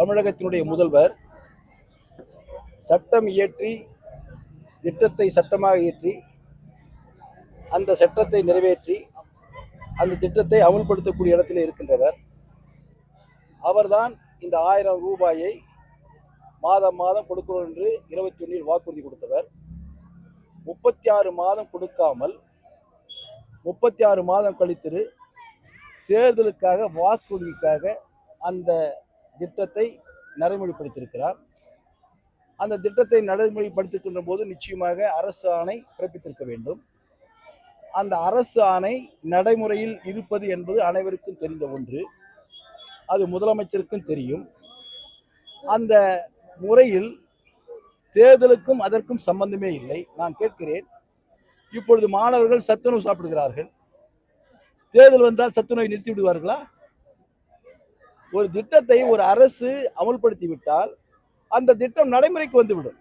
தமிழகத்தினுடைய முதல்வர் சட்டம் இயற்றி திட்டத்தை சட்டமாக இயற்றி அந்த சட்டத்தை நிறைவேற்றி அந்த திட்டத்தை அமல்படுத்தக்கூடிய இடத்தில் இருக்கின்றவர். அவர்தான் இந்த 1000 ரூபாயை மாதம் மாதம் கொடுக்கிறோம் என்று 21 வாக்குறுதி கொடுத்தவர். 36 மாதம் கொடுக்காமல் 36 மாதம் கழித்து தேர்தலுக்காக வாக்குறுதிக்காக அந்த திட்டத்தை நடைமுறைப்படுத்தியிருக்கிறார். அந்த திட்டத்தை நடைமுறைப்படுத்துகின்ற போது நிச்சயமாக அரசு ஆணை பிறப்பித்திருக்க வேண்டும். அந்த அரசு ஆணை நடைமுறையில் இருப்பது என்பது அனைவருக்கும் தெரிந்த ஒன்று. அது முதலமைச்சருக்கும் தெரியும். அந்த முறையில் தேர்தலுக்கும் அதற்கும் சம்பந்தமே இல்லை. நான் கேட்கிறேன், இப்பொழுது மாணவர்கள் சத்துணவு சாப்பிடுகிறார்கள். தேர்தல் வந்தால் சத்துணவை நிறுத்தி விடுவார்களா? ஒரு திட்டத்தை ஒரு அரசு அமல்படுத்தி விட்டால் அந்த திட்டம் நடைமுறைக்கு வந்துவிடும்.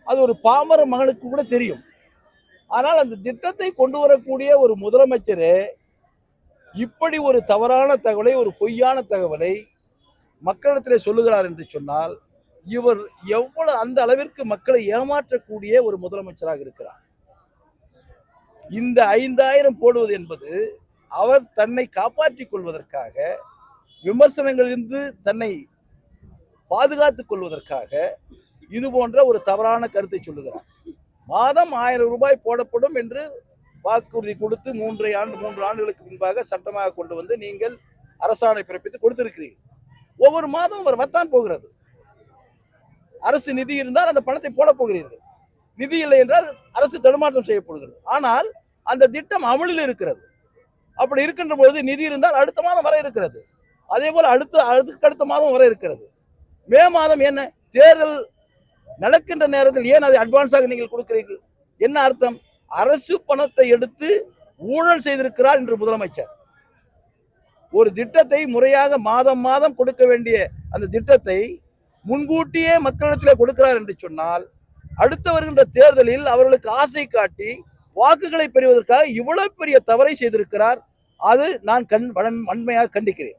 அது ஒரு பாமர மகனுக்கு கூட தெரியும். ஆனால் அந்த திட்டத்தை கொண்டு வரக்கூடிய ஒரு முதலமைச்சரே இப்படி ஒரு தவறான தகவலை, ஒரு பொய்யான தகவலை மக்களிடத்திலே சொல்லுகிறார் என்று சொன்னால் இவர் எவ்வளவு அந்த அளவிற்கு மக்களை ஏமாற்றக்கூடிய ஒரு முதலமைச்சராக இருக்கிறார். இந்த 5000 போடுவது என்பது அவர் தன்னை காப்பாற்றிக் கொள்வதற்காக, விமர்சனங்களிலிருந்து தன்னை பாதுகாத்துக் கொள்வதற்காக இது போன்ற ஒரு தவறான கருத்தை சொல்லுகிறார். மாதம் 1000 ரூபாய் போடப்படும் என்று வாக்குறுதி கொடுத்து 3 ஆண்டுகளுக்கு முன்பாக சட்டமாக கொண்டு வந்து நீங்கள் அரசாணை பிறப்பித்து கொடுத்திருக்கிறீர்கள். ஒவ்வொரு மாதம் அவர் வத்தான் போகிறது. அரசு நிதி இருந்தால் அந்த பணத்தை போட போகிறீர்கள். நிதி இல்லை என்றால் அரசு தடுமாற்றம் செய்யப்படுகிறது. ஆனால் அந்த திட்டம் அமலில் இருக்கிறது. அப்படி இருக்கின்ற பொழுது நிதி இருந்தால் அடுத்த மாதம் வர இருக்கிறது. அதே போல அடுத்த மாதம் வர இருக்கிறது. மே மாதம் என்ன தேர்தல் நடக்கின்ற நேரத்தில் ஏன் அதை அட்வான்ஸாக நீங்கள் கொடுக்கிறீர்கள்? என்ன அர்த்தம்? அரசு பணத்தை எடுத்து ஊழல் செய்திருக்கிறார் என்று முதலமைச்சர். ஒரு திட்டத்தை முறையாக மாதம் மாதம் கொடுக்க வேண்டிய அந்த திட்டத்தை முன்கூட்டியே மக்களிடத்தில் கொடுக்கிறார் என்று சொன்னால் அடுத்து வருகின்ற தேர்தலில் அவர்களுக்கு ஆசை காட்டி வாக்குகளை பெறுவதற்காக இவ்வளவு பெரிய தவறை செய்திருக்கிறார். அது நான் வன்மையாக கண்டிக்கிறேன்.